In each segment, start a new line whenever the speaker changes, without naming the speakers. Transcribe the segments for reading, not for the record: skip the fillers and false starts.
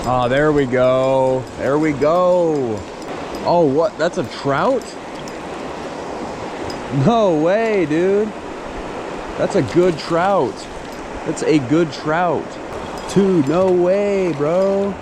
Oh, there we go. There we go. Oh, what? That's a trout? No way, dude. That's a good trout. That's a good trout. Dude, no way, bro.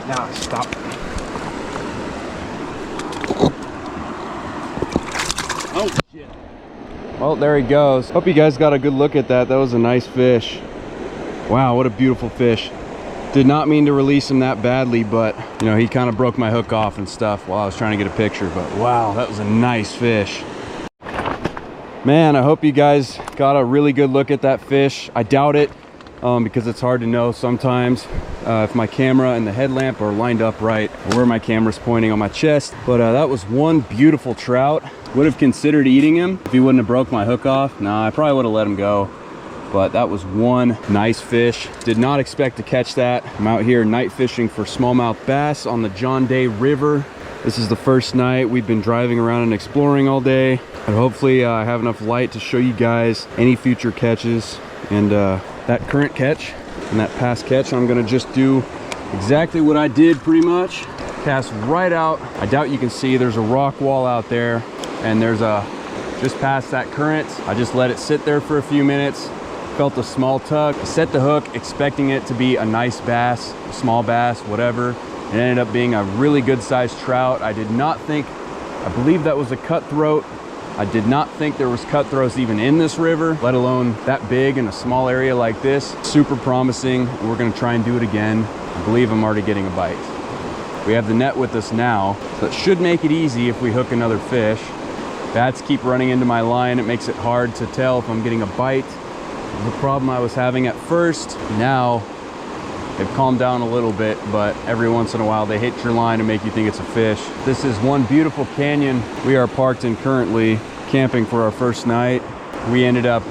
Now stop. Oh shit. Well, there he goes. Hope you guys got a good look at that. That was a nice fish. Wow, what a beautiful fish. Did not mean to release him that badly, but you know, he kind of broke my hook off and stuff while I was trying to get a picture. But wow, that was a nice fish. Man, I hope you guys got a really good look at that fish. I doubt it, because it's hard to know sometimes if my camera and the headlamp are lined up right, or where my camera's pointing on my chest. But that was one beautiful trout. Would have considered eating him if he wouldn't have broke my hook off. Nah, I probably would have let him go. But that was one nice fish. Did not expect to catch that. I'm out here night fishing for smallmouth bass on the John Day River. This is the first night. We've been driving around and exploring all day. And hopefully I have enough light to show you guys any future catches. And that current catch and that past catch, I'm gonna just do exactly what I did pretty much. Cast right out. I doubt you can see, there's a rock wall out there, and there's a, just past that current. I just let it sit there for a few minutes. Felt a small tug. I set the hook expecting it to be a nice bass, a small bass, whatever. It ended up being a really good sized trout. I did not think, I believe that was a cutthroat. I did not think there was cutthroats even in this river, let alone that big in a small area like this. Super promising. We're gonna try and do it again. I believe I'm already getting a bite. We have the net with us now, so it should make it easy if we hook another fish. Bats keep running into my line. It makes it hard to tell if I'm getting a bite. The problem I was having at first. Now they've calmed down a little bit, but every once in a while they hit your line and make you think it's a fish. This is one beautiful canyon we are parked in currently, camping for our first night. We ended up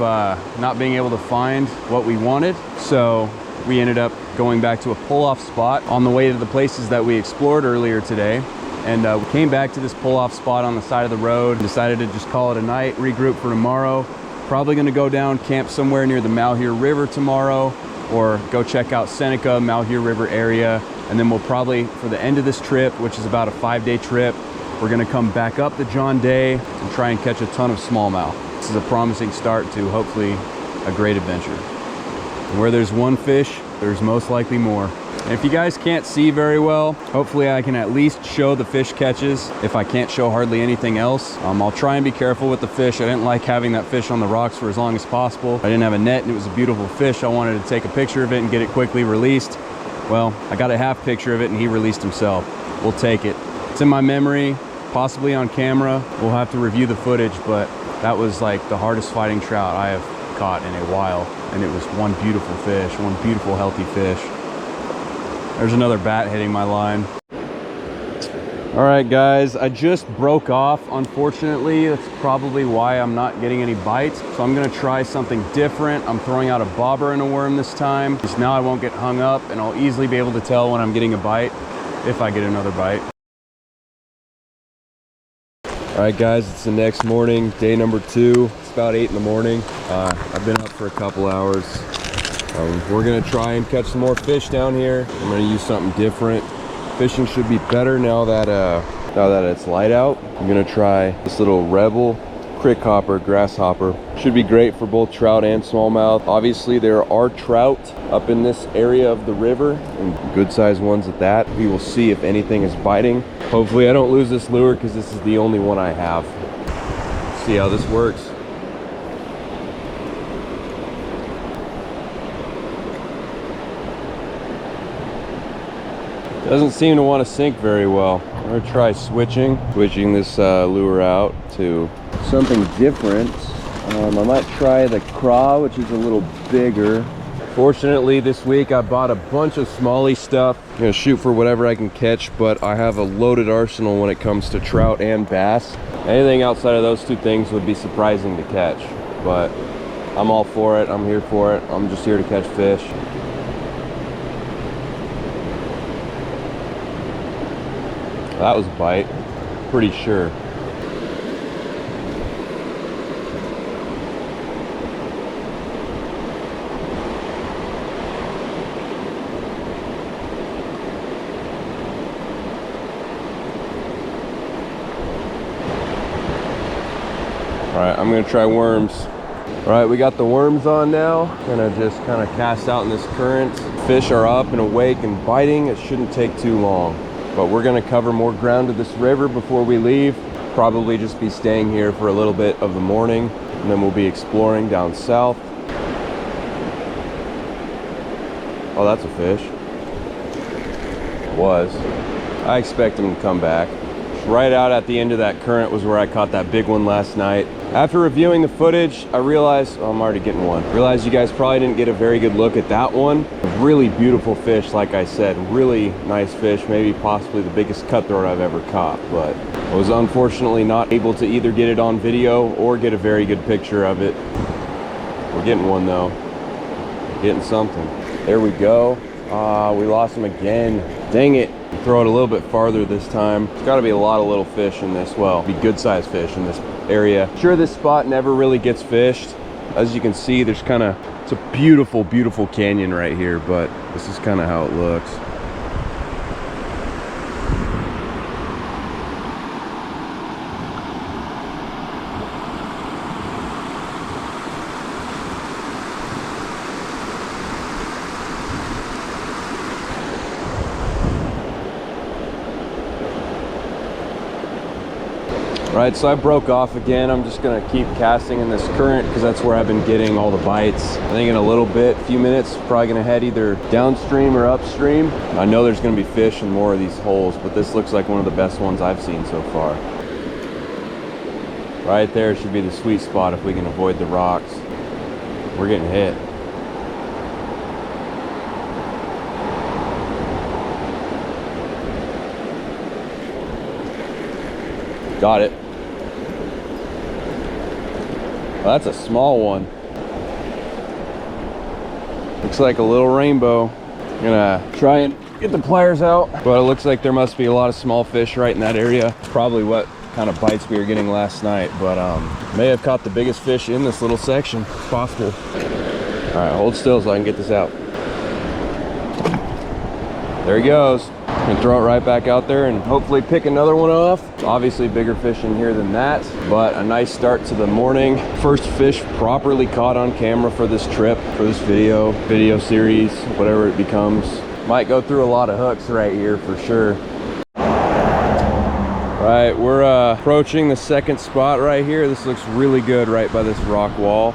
not being able to find what we wanted, so we ended up going back to a pull-off spot on the way to the places that we explored earlier today. And we came back to this pull-off spot on the side of the road and decided to just call it a night, regroup for tomorrow. Probably gonna go down, camp somewhere near the Malheur River tomorrow, or go check out Seneca, Malheur River area. And then we'll probably, for the end of this trip, which is about a 5-day trip, we're gonna come back up the John Day and try and catch a ton of smallmouth. This is a promising start to hopefully a great adventure. And where there's one fish, there's most likely more. And if you guys can't see very well, hopefully I can at least show the fish catches. If I can't show hardly anything else, I'll try and be careful with the fish. I didn't like having that fish on the rocks for as long as possible. I didn't have a net and it was a beautiful fish. I wanted to take a picture of it and get it quickly released. Well, I got a half picture of it and he released himself. We'll take it. It's in my memory, possibly on camera. We'll have to review the footage, but that was like the hardest fighting trout I have caught in a while. And it was one beautiful fish, one beautiful healthy fish. There's another bat hitting my line. All right, guys, I just broke off, unfortunately. That's probably why I'm not getting any bites. So I'm gonna try something different. I'm throwing out a bobber and a worm this time, because now I won't get hung up and I'll easily be able to tell when I'm getting a bite, if I get another bite. All right, guys, it's the next morning, day number 2. It's about 8 in the morning. I've been up for a couple hours. We're gonna try and catch some more fish down here. I'm gonna use something different. Fishing should be better now that it's light out. I'm gonna try this little Rebel crick hopper, grasshopper. Should be great for both trout and smallmouth. Obviously there are trout up in this area of the river, and good sized ones at that. We will see if anything is biting. Hopefully I don't lose this lure because this is the only one I have. Let's see how this works. Doesn't seem to want to sink very well. I'm gonna try switching this lure out to something different. I might try the craw, which is a little bigger. Fortunately, this week I bought a bunch of smallie stuff. I'm gonna shoot for whatever I can catch, but I have a loaded arsenal when it comes to trout and bass. Anything outside of those two things would be surprising to catch, but I'm all for it. I'm here for it. I'm just here to catch fish. That was a bite, pretty sure. All right, I'm gonna try worms. All right, we got the worms on now. Gonna just kind of cast out in this current. Fish are up and awake and biting. It shouldn't take too long, but we're gonna cover more ground to this river before we leave. Probably just be staying here for a little bit of the morning, and then we'll be exploring down south. Oh, that's a fish. Was. I expect him to come back. Right out at the end of that current was where I caught that big one last night. After reviewing the footage, I realized, oh, I'm already getting one. Realized you guys probably didn't get a very good look at that one. Really beautiful fish, like I said, really nice fish, maybe possibly the biggest cutthroat I've ever caught, but I was unfortunately not able to either get it on video or get a very good picture of it. We're getting one though, getting something. There we go. We lost him again. Dang it. Throw it a little bit farther this time. There's got to be a lot of little fish in this, well, be good sized fish in this area. Sure, this spot never really gets fished. As you can see, there's kind of, it's a beautiful, beautiful canyon right here, but this is kind of how it looks. Right, so I broke off again. I'm just gonna keep casting in this current because that's where I've been getting all the bites. I think in a little bit, a few minutes, probably gonna head either downstream or upstream. I know there's gonna be fish in more of these holes, but this looks like one of the best ones I've seen so far. Right there should be the sweet spot if we can avoid the rocks. We're getting hit. Got it. Well, that's a small one. Looks like a little rainbow. I'm gonna try and get the pliers out, but it looks like there must be a lot of small fish right in that area. Probably what kind of bites we were getting last night, but may have caught the biggest fish in this little section. It's possible. All right, hold still so I can get this out. There he goes. And throw it right back out there and hopefully pick another one off. Obviously bigger fish in here than that, but a nice start to the morning. First fish properly caught on camera for this trip, for this video series, whatever it becomes. Might go through a lot of hooks right here for sure. Right, we're approaching the second spot right here. This looks really good right by this rock wall.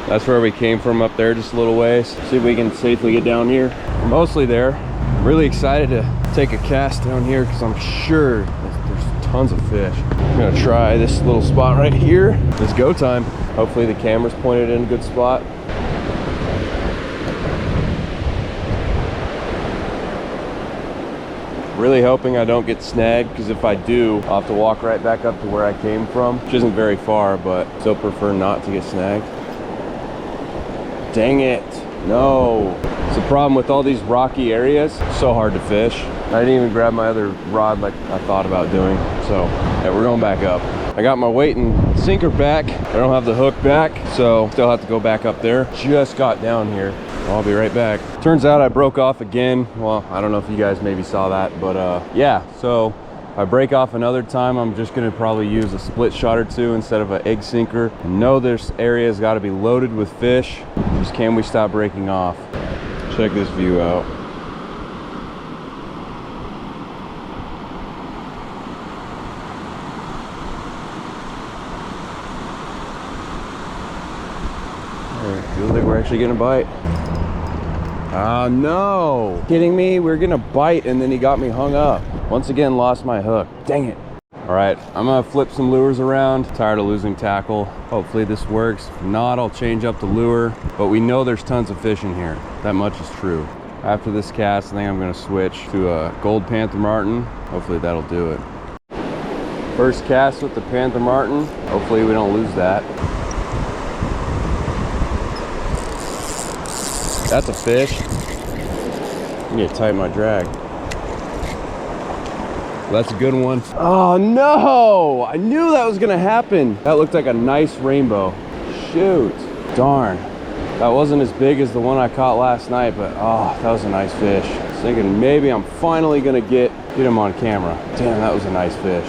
That's where we came from up there, just a little ways. See if we can safely get down here. We're mostly there. I'm really excited to take a cast down here because I'm sure there's tons of fish. I'm gonna try this little spot right here. It's go time. Hopefully the camera's pointed in a good spot. Really hoping I don't get snagged, because if I do, I'll have to walk right back up to where I came from, which isn't very far, but still prefer not to get snagged. Dang it, no. It's the problem with all these rocky areas, so hard to fish. I didn't even grab my other rod like I thought about doing. So yeah, we're going back up. I got my weight and sinker back. I don't have the hook back, so still have to go back up there. Just got down here. I'll be right back. Turns out I broke off again. Well, I don't know if you guys maybe saw that, but yeah, so if I break off another time, I'm just gonna probably use a split shot or two instead of an egg sinker. I know this area's gotta be loaded with fish. Just can we stop breaking off? Check this view out. Feels like we're actually gonna bite. Oh no! Kidding me? We're gonna bite and then he got me hung up. Once again, lost my hook. Dang it. All right, I'm gonna flip some lures around. Tired of losing tackle. Hopefully this works. If not, I'll change up the lure. But we know there's tons of fish in here. That much is true. After this cast, I think I'm gonna switch to a gold panther martin. Hopefully that'll do it. First cast with the panther martin. Hopefully we don't lose that. That's a fish. I need to tighten my drag. Well, that's a good one. Oh no! I knew that was gonna happen. That looked like a nice rainbow. Shoot. Darn. That wasn't as big as the one I caught last night, but oh, that was a nice fish. I was thinking maybe I'm finally gonna get him on camera. Damn, that was a nice fish.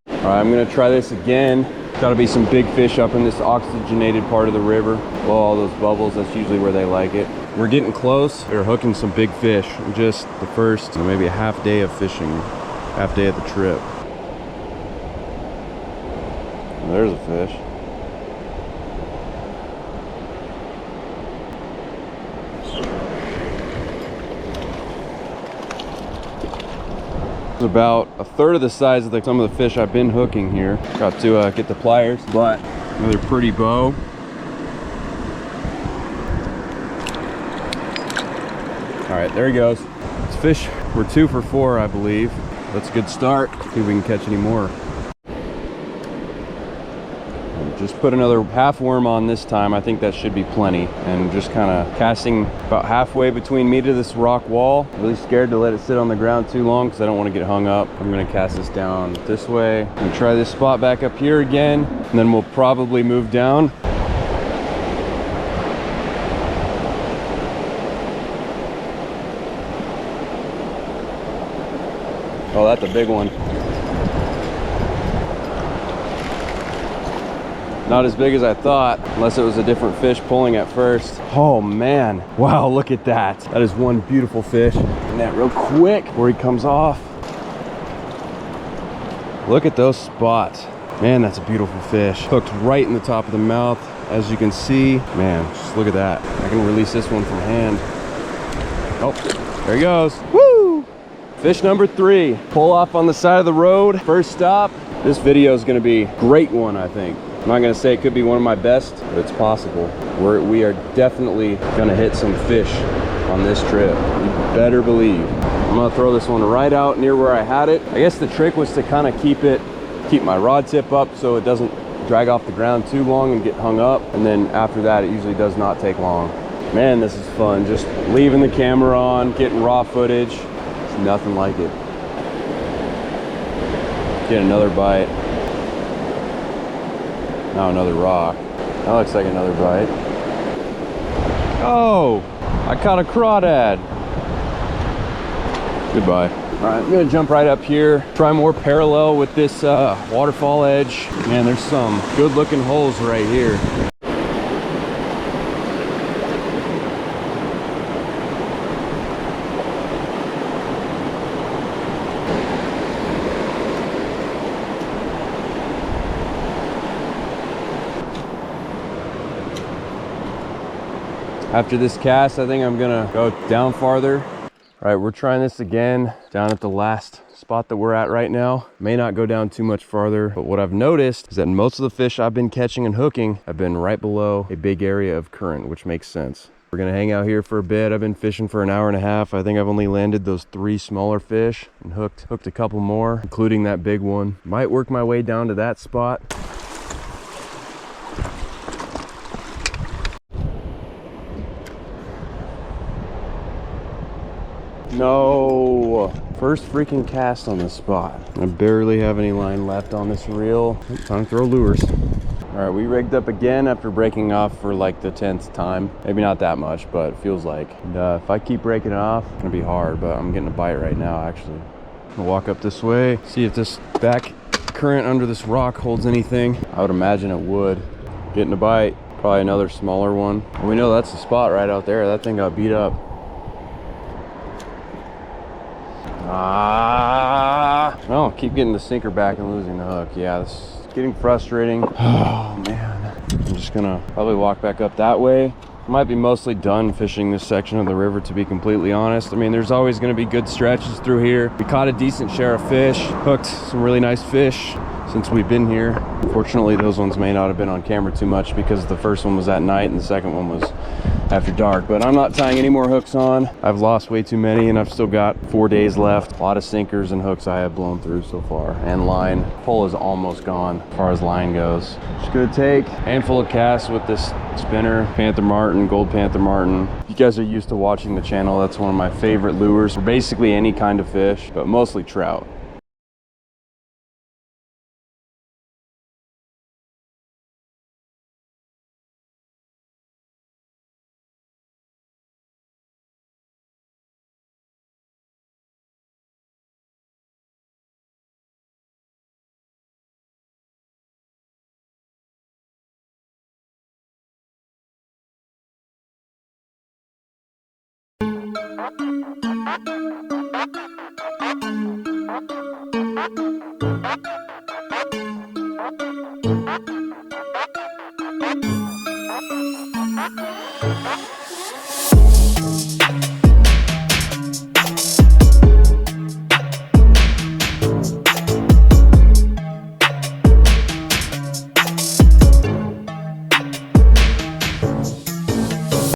All right, I'm gonna try this again. Gotta be some big fish up in this oxygenated part of the river. Blow all those bubbles, that's usually where they like it. We're getting close. We're hooking some big fish in just the first, maybe a half day of fishing, half day of the trip. There's a fish. It's about a third of the size of some of the fish I've been hooking here. Got to get the pliers, but another pretty bow. All right, there he goes. This fish, we're 2 for 4, I believe. That's a good start. See if we can catch any more. Just put another half worm on this time. I think that should be plenty. And just kind of casting about halfway between me to this rock wall. Really scared to let it sit on the ground too long because I don't want to get hung up. I'm going to cast this down this way. I'm going to try this spot back up here again, and then we'll probably move down. Oh, that's a big one. Not as big as I thought, unless it was a different fish pulling at first. Oh man, wow, look at that. That is one beautiful fish. And that real quick where he comes off. Look at those spots. Man, that's a beautiful fish. Hooked right in the top of the mouth, as you can see. Man, just look at that. I can release this one from hand. Oh, there he goes. Woo! Fish number 3. Pull off on the side of the road. First stop. This video is gonna be a great one, I think. I'm not gonna say it could be one of my best, but it's possible. We are definitely gonna hit some fish on this trip. You better believe. I'm gonna throw this one right out near where I had it. I guess the trick was to kind of keep my rod tip up so it doesn't drag off the ground too long and get hung up. And then after that, it usually does not take long. Man, this is fun. Just leaving the camera on, getting raw footage. It's nothing like it. Get another bite. Now another rock. That looks like another bite. Oh, I caught a crawdad. Goodbye. All right, I'm gonna jump right up here, try more parallel with this waterfall edge. Man, there's some good looking holes right here. After this cast, I think I'm gonna go down farther. All right, we're trying this again down at the last spot that we're at right now. May not go down too much farther, but what I've noticed is that most of the fish I've been catching and hooking have been right below a big area of current, which makes sense. We're gonna hang out here for a bit. I've been fishing for an hour and a half. I think I've only landed those 3 smaller fish and hooked a couple more, including that big one. Might work my way down to that spot. No, first freaking cast on this spot. I barely have any line left on this reel. Time to throw lures. All right, we rigged up again after breaking off for like the 10th time. Maybe not that much, but it feels like. And if I keep breaking it off, it's gonna be hard, but I'm getting a bite right now, actually. I'll walk up this way, see if this back current under this rock holds anything. I would imagine it would. Getting a bite, probably another smaller one. We know that's the spot right out there. That thing got beat up. Oh, keep getting the sinker back and losing the hook. Yeah, this is getting frustrating. Oh man, I'm just gonna probably walk back up that way. Might be mostly done fishing this section of the river, to be completely honest. I mean, there's always gonna be good stretches through here. We caught a decent share of fish, hooked some really nice fish since we've been here. Unfortunately, those ones may not have been on camera too much because the first one was at night and the second one was after dark. But I'm not tying any more hooks on. I've lost way too many and I've still got 4 days left. A lot of sinkers and hooks I have blown through so far. And line. Pole is almost gone as far as line goes. Just gonna take a handful of casts with this spinner, Panther Martin, Gold Panther Martin. You you guys are used to watching the channel, that's one of my favorite lures for basically any kind of fish, but mostly trout.